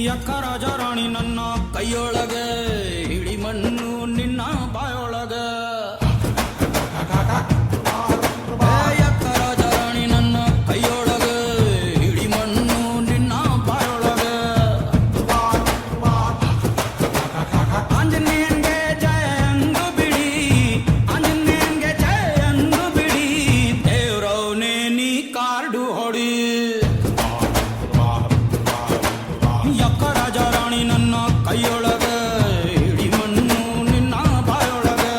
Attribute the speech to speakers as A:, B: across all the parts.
A: ಯಕ್ಕ ರಾಜ ರಾಣಿ ನನ್ನ ಕೈಯೊಳಗೆ ಹಿಡಿ ಮಣ್ಣು ನಿನ್ನ ಬಾಯೊಳಗೆ ಯಕ್ಕ ರಾಜ ರಾಣಿ ನನ್ನ ಕೈಯೊಳಗೆ ಹಿಡಿ ಮಣ್ಣು ನಿನ್ನ ಬಾಯೊಳಗೆ ಆಂಜನೇಯನ್ಗೆ ಜಯ ಅಂದು ಬಿಡಿ ಆಂಜನೇಯನ್ಗೆ ಜಯ ಅಂದು ಬಿಡಿ ದೇವ್ರವನೇ ನೀ ಕಾರ್ಡು ಹೊಡಿ ಯಕ್ಕ ರಾಜ ರಾಣಿ ನನ್ನ ಕೈಯೊಳಗೆ ಹಿಡಿ ಮಣ್ಣು ನಿನ್ನ ಬಾಯೊಳಗೆ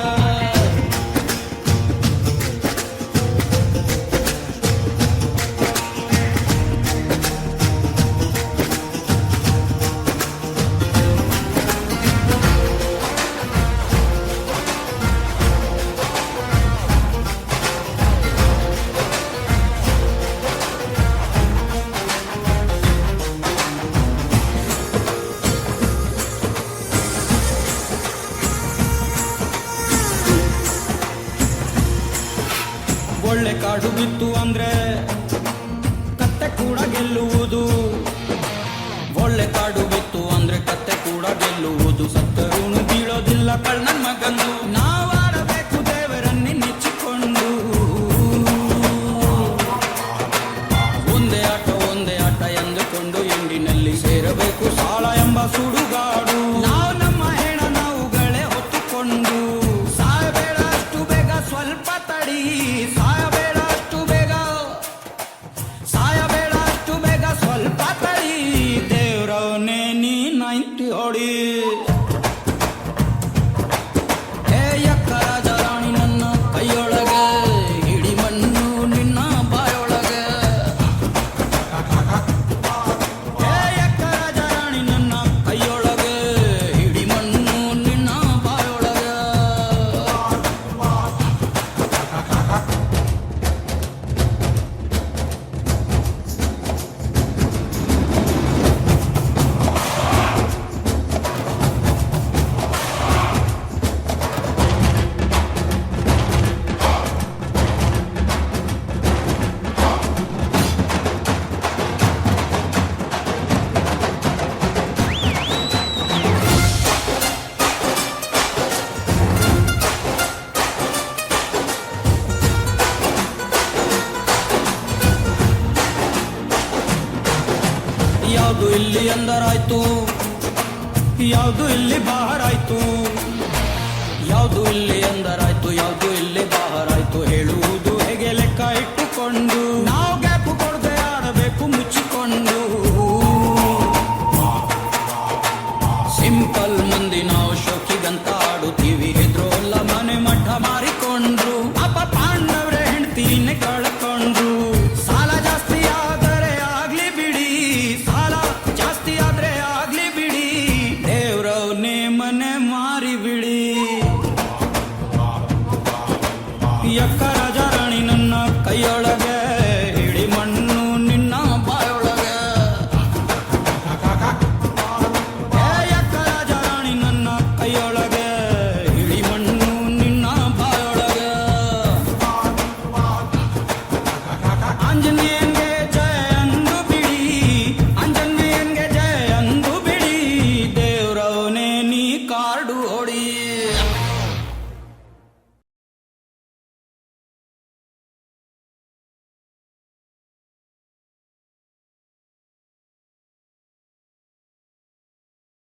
A: ಒಳ್ಳೆ ಕಾಡು ಬಿತ್ತು ಅಂದ್ರೆ ಕತ್ತೆ ಕೂಡ ಗೆಲ್ಲುವುದು ಒಳ್ಳೆ ಕಾಡು ಬಿತ್ತು ಅಂದ್ರೆ ಕತ್ತೆ ಕೂಡ ಗೆಲ್ಲುವುದು ಸತ್ತರೂನು ಬೀಳೋದಿಲ್ಲ ಕಳ್ಳನ ಮಗನು ನಾವಾಡಬೇಕು ದೇವರನ್ನೇ ನೆಚ್ಚಿಕೊಂಡು ಒಂದೇ ಆಟ ಎಂದುಕೊಂಡು ಎಂಡಿನಲ್ಲಿ ಸೇರಬೇಕು ಸಾಲ ಎಂಬ ಸುಡುಗಾಡು ನಾವು ನಮ್ಮ ಹೆಣ ನಾವುಗಳೇ ಹೊತ್ತುಕೊಂಡು ಸಾಯಬೇಡ ಅಷ್ಟು ಬೇಗ ಸ್ವಲ್ಪ ತಡಿ ಸಾಯಬೇಡ ಅಷ್ಟು ಬೇಗ ಸ್ವಲ್ಪ ತಡಿ ದೇವ್ರವನೇ ನೀ 90 ಹೊಡಿ ಹೇ ಯಕ್ಕ ರಾಜ ರಾಣಿ ನನ್ನ ಕೈಯೊಳಗೆ ಹಿಡಿ ಮಣ್ಣು ನಿನ್ನ ಬಾಯೊಳಗೆ ಹೇ ಯಕ್ಕ ರಾಜ ರಾಣಿ ನನ್ನ ಕೈಯೊಳಗೆ ಹಿಡಿ ಮಣ್ಣು ನಿನ್ನ ಬಾಯೊಳಗೆ ಯಾವುದು ಇಲ್ಲಿ ಅಂದರಾಯ್ತು ಯಾವುದು ಇಲ್ಲಿ ಬಾಹರಾಯ್ತು ಯಾವುದು ಇಲ್ಲಿ ಅಂದರಾಯ್ತು ಯಾವುದು ಇಲ್ಲಿ ಬಾಹರಾಯ್ತು ಹೇಳುವುದು ಹೇಗೆ ಲೆಕ್ಕ ಇಟ್ಟುಕೊಂಡು ನಾವು ಗ್ಯಾಪು ಕೊಡದೆ ಆಡಬೇಕು ಮುಚ್ಚಿಕೊಂಡು ಸಿಂಪಲ್ ಮಂದಿ ನಾವು ಶೋಕಿಗಂತ ಆಡುತ್ತೀವಿ ಹೆದ್ರೋಲ್ಲ ಮನೆ ಮಠ ಮಾರಿಕೊಂಡ್ರು ಅಪ್ಪ ಪಾಂಡವ್ರೆ ಹೆಂಡ್ತೀನೆ ಕಳ್ಕೊಂಡ್ರು ಸಾಲ ಜಾಸ್ತಿ ಆದರೆ ಆಗ್ಲಿ ಬಿಡಿ ಸಾಲ ಜಾಸ್ತಿ ಆದ್ರೆ ಆಗ್ಲಿ ಬಿಡಿ ದೇವ್ರವ್ನೇ ಮನೆ ಮಾರಿ ಬಿಡಿ ಯಕ್ಕ ರಾಜ